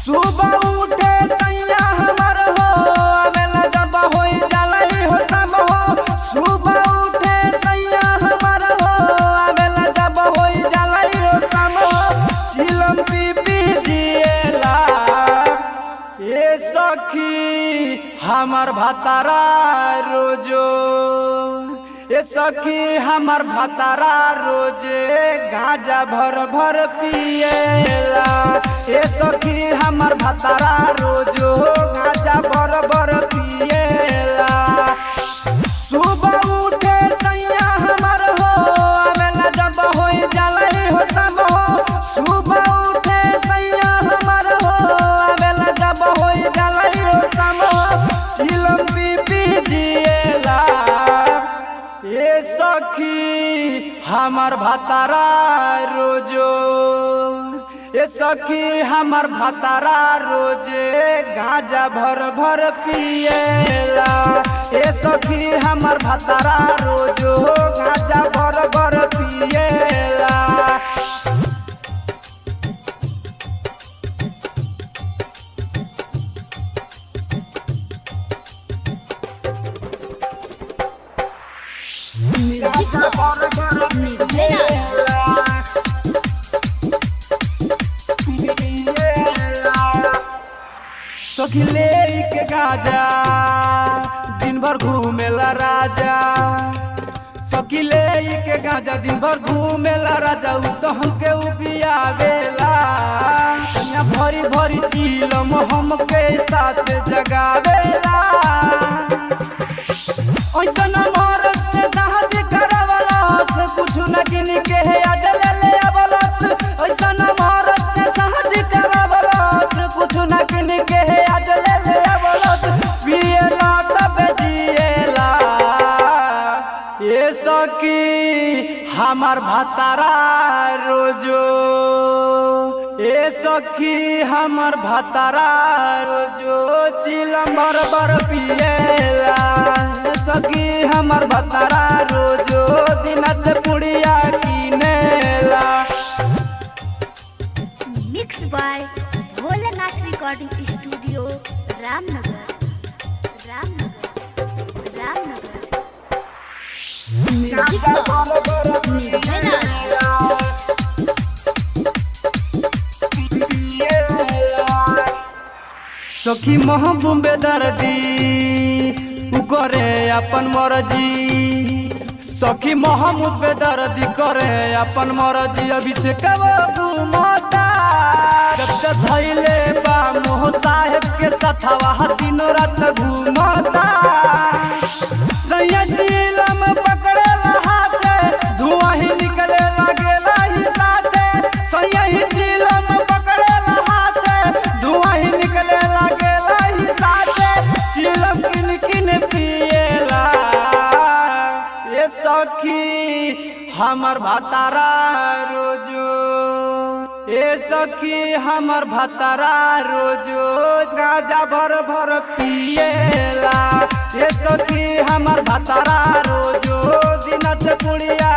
सुबह उठे सैया हमर हो आवेला जब होई जालई हो सब हो। सुबह उठे सैया हमर हो आवेला जब होई जालई हो सब हो। चिलम पी पी जिएला ए सखी हमर भतारा रोजो ए सखी हमर भतारा रोजे गांजा भर भर पिएला। ए सखी हमर भतारा रोजो गांजा भर भर पिएला। सुबह उठे सैया हमर हो आवेला जब होई जालई हो सब हो। सुबह उठे सैया हमर हो आवेला जब होई जालई हो सब हो। चिलम पी पी जिएला ए सखी हमर भतारा रोजो ए सखी हमर भतारा रोजे गांजा भर भर पिएला। ए सखी हमर भतारा रोजो गांजा भर भर पिएला। सखी ले के गाजा दिन भर घूमेला राजा। सखी ले के गाजा दिन भर घूमेला राजा। उ तो हमके उबियावेला भरी भरी चिलम हमके साथ जगावेला। ऐसन मरद से शादी करावला से कुछ न गिन के याद ले ले आवलस। ऐसन मरद से शादी करावला से कुछ न गिन के याद ले ले आवलस। पिएला तब जिएला ए सखी हमर भतारा रोजो ए सखी हमर भतारा रोजो चिलम भर भर पिएला। सखी हमर भतारा रोजो दिन से पुड़िया किनेला। Mix by Bholenath recording studio Ramnagar Ramnagar Ramnagar. सखी महबूब दर्दी करे अपन मर्जी। सखी महमूद दर्दी करे अपन मर्जी। अभिषेक घूमता जब से धैले बा मोह साहेब के सथवा दिनों रात घूमता। चिलम पकड़ेला हाथे धुआं ही निकले लागेला ही साथे। सही चिलम पकड़ेला हाथे धुआं ही निकले लागेला ही साथे। चिलम किन किन पिएला ए सखी हमर भतारा रोजो ए सखी हमर भतारा रोजो गांजा भर भर पिएला। ए सखी हमर भतारा रोजो दिन से पुड़िया